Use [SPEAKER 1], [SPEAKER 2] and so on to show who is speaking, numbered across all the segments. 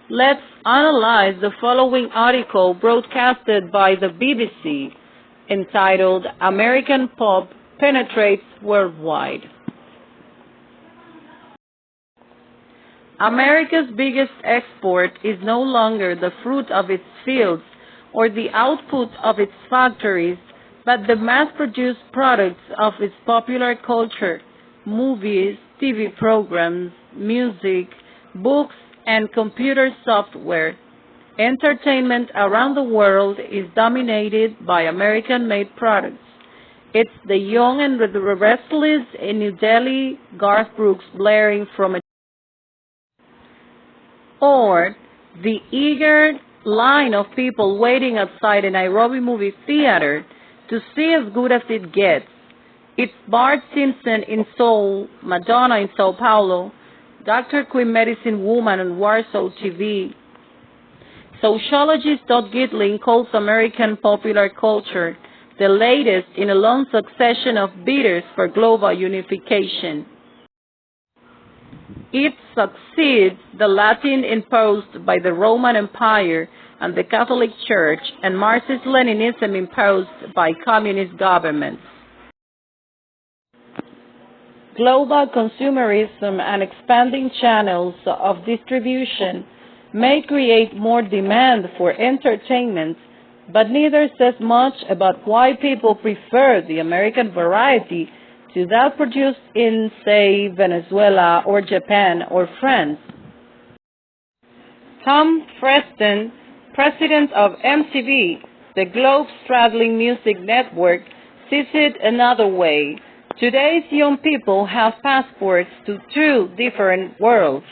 [SPEAKER 1] Let's analyze the following article broadcasted by the BBC entitled American Pop Penetrates Worldwide. America's biggest export is no longer the fruit of its fields or the output of its factories, but the mass-produced products of its popular culture, movies, TV programs, music, books, and computer software. Entertainment around the world is dominated by American-made products. It's the young and the restless in New Delhi, Garth Brooks blaring from a or the eager line of people waiting outside a Nairobi movie theater to see As Good as It Gets. It's Bart Simpson in Seoul, Madonna in Sao Paulo, Dr. Queen Medicine Woman on Warsaw TV. Sociologist Todd Gittling calls American popular culture the latest in a long succession of bidders for global unification. It succeeds the Latin imposed by the Roman Empire and the Catholic Church and Marxist-Leninism imposed by communist governments. Global consumerism and expanding channels of distribution may create more demand for entertainment, but neither says much about why people prefer the American variety to that produced in, say, Venezuela or Japan or France. Tom Freston, president of MTV, the globe-straddling music network, sees it another way. Today's young people have passports to two different worlds,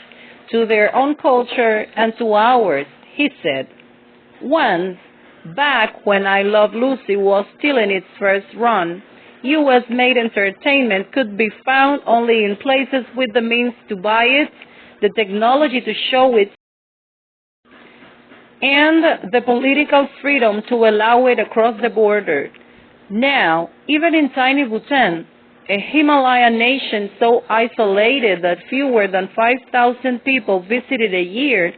[SPEAKER 1] to their own culture and to ours, he said. Once, back when I Love Lucy was still in its first run, U.S.-made entertainment could be found only in places with the means to buy it, the technology to show it, and the political freedom to allow it across the border. Now, even in tiny Bhutan, a Himalayan nation so isolated that fewer than 5,000 people visit it a year,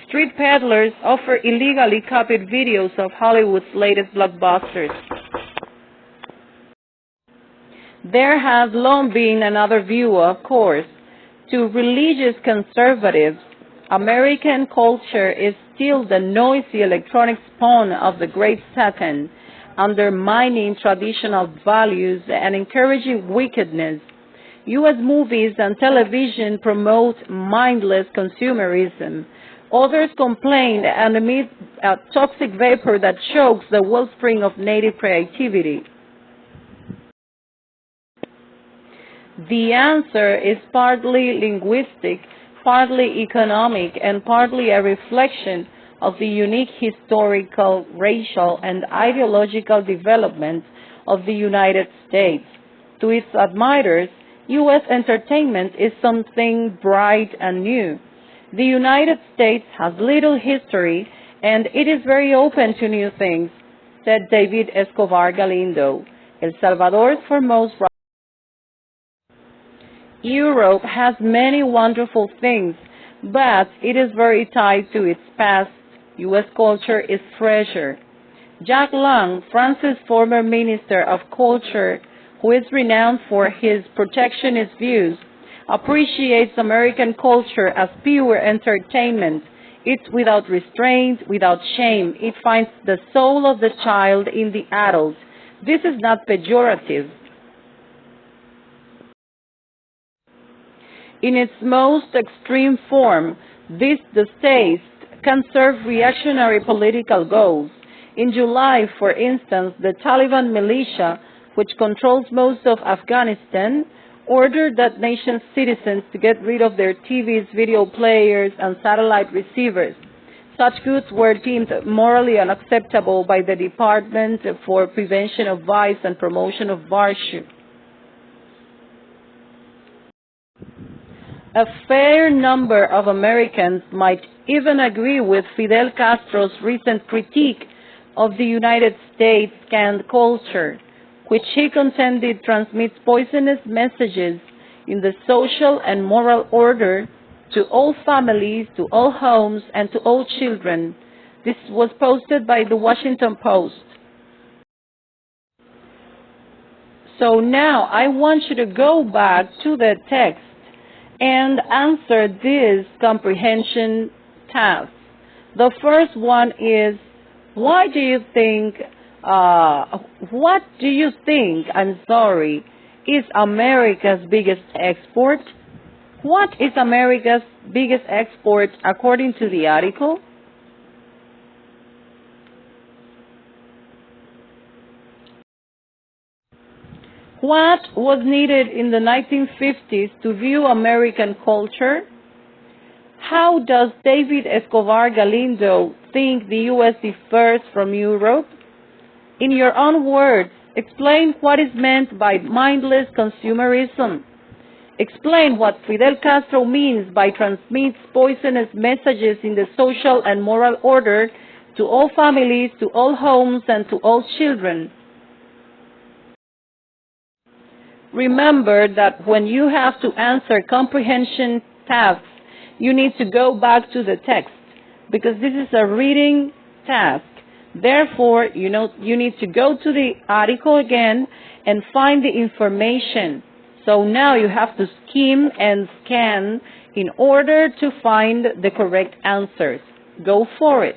[SPEAKER 1] street peddlers offer illegally copied videos of Hollywood's latest blockbusters. There has long been another view, of course. To religious conservatives, American culture is still the noisy electronic spawn of the great Satan, undermining traditional values and encouraging wickedness. U.S. movies and television promote mindless consumerism. Others complain and emit a toxic vapor that chokes the wellspring of native creativity. The answer is partly linguistic, partly economic, and partly a reflection of the unique historical, racial, and ideological development of the United States. To its admirers, U.S. entertainment is something bright and new. The United States has little history, and it is very open to new things, said David Escobar Galindo, El Salvador's foremost writer. Europe has many wonderful things, but it is very tied to its past. U.S. culture is fresher. Jack Lang, France's former Minister of Culture, who is renowned for his protectionist views, appreciates American culture as pure entertainment. It's without restraint, without shame. It finds the soul of the child in the adult. This is not pejorative. In its most extreme form, this distaste can serve reactionary political goals. In July, for instance, the Taliban militia, which controls most of Afghanistan, ordered that nation's citizens to get rid of their TVs, video players, and satellite receivers. Such goods were deemed morally unacceptable by the Department for Prevention of Vice and Promotion of Virtue. A fair number of Americans might even agree with Fidel Castro's recent critique of the United States canned culture, which he contended transmits poisonous messages in the social and moral order to all families, to all homes, and to all children. This was posted by the Washington Post. So now I want you to go back to the text and answer these comprehension tasks. The first one is, why do you think, what do you think, I'm sorry, is America's biggest export? What is America's biggest export according to the article? What was needed in the 1950s to view American culture? How does David Escobar Galindo think the U.S. differs from Europe? In your own words, explain what is meant by mindless consumerism. Explain what Fidel Castro means by transmits poisonous messages in the social and moral order to all families, to all homes, and to all children. Remember that when you have to answer comprehension tasks, you need to go back to the text because this is a reading task. Therefore, you need to go to the article again and find the information. So now you have to skim and scan in order to find the correct answers. Go for it.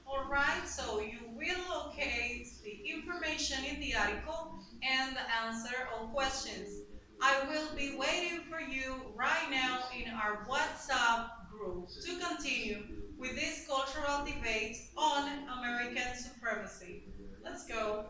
[SPEAKER 2] All right, so you will locate the information in the article and answer all questions. I will be waiting for you right now in our WhatsApp group to continue with this cultural debate on American supremacy. Let's go.